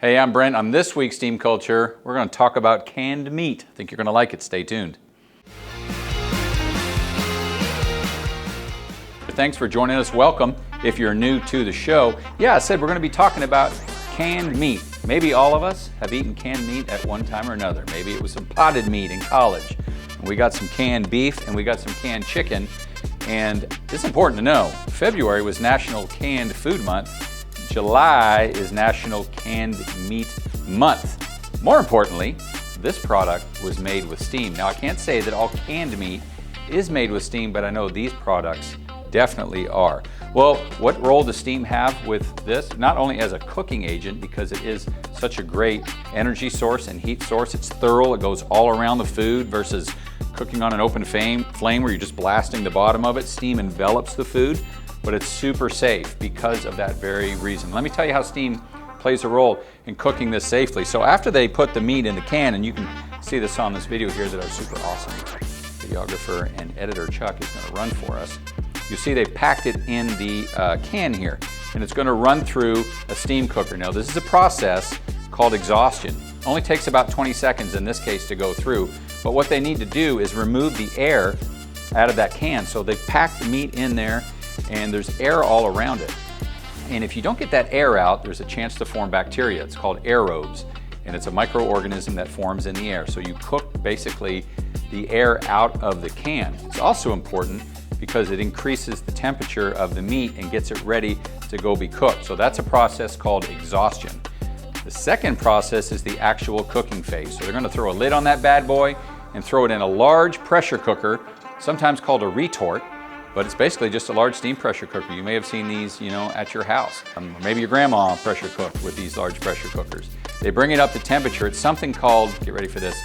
Hey, I'm Brent. On this week's Steam Culture, we're going to talk about canned meat. I think you're going to like it. Stay tuned. Thanks for joining us. Welcome if you're new to the show. Yeah, I said we're going to be talking about canned meat. Maybe all of us have eaten canned meat at one time or another. Maybe it was some potted meat in college. We got some canned beef and we got some canned chicken. And it's important to know, February was National Canned Food Month. July is National Canned Meat Month. More importantly, this product was made with steam. Now, I can't say that all canned meat is made with steam, but I know these products definitely are. Well, what role does steam have with this? Not only as a cooking agent, because it is such a great energy source and heat source. It's thorough, it goes all around the food versus cooking on an open flame where you're just blasting the bottom of it. Steam envelops the food, but it's super safe because of that very reason. Let me tell you how steam plays a role in cooking this safely. So after they put the meat in the can, and you can see this on this video here that our super awesome videographer and editor Chuck is gonna run for us. You see they packed it in the can here, and it's gonna run through a steam cooker. Now this is a process called exhaustion. Only takes about 20 seconds in this case to go through, but what they need to do is remove the air out of that can. So they packed the meat in there, and there's air all around it. And if you don't get that air out, there's a chance to form bacteria. It's called aerobes, and it's a microorganism that forms in the air. So you cook basically the air out of the can. It's also important because it increases the temperature of the meat and gets it ready to go be cooked. So that's a process called exhaustion. The second process is the actual cooking phase. So they're gonna throw a lid on that bad boy and throw it in a large pressure cooker, sometimes called a retort, but it's basically just a large steam pressure cooker. You may have seen these, at your house. Maybe your grandma pressure cooked with these large pressure cookers. They bring it up to temperature. It's something called, get ready for this,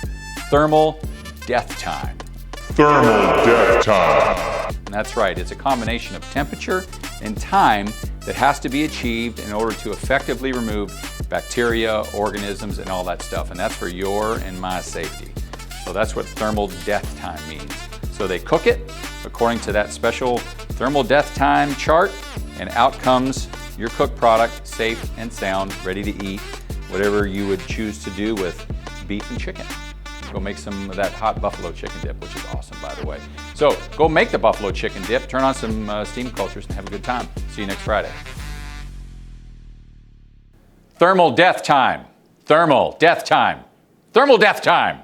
thermal death time. Thermal death time. And that's right, it's a combination of temperature and time that has to be achieved in order to effectively remove bacteria, organisms, and all that stuff. And that's for your and my safety. So that's what thermal death time means. So they cook it according to that special thermal death time chart, and out comes your cooked product, safe and sound, ready to eat, whatever you would choose to do with beef and chicken. Go make some of that hot buffalo chicken dip, which is awesome, by the way. So go make the buffalo chicken dip, turn on some steam cultures, and have a good time. See you next Friday. Thermal death time. Thermal death time. Thermal death time.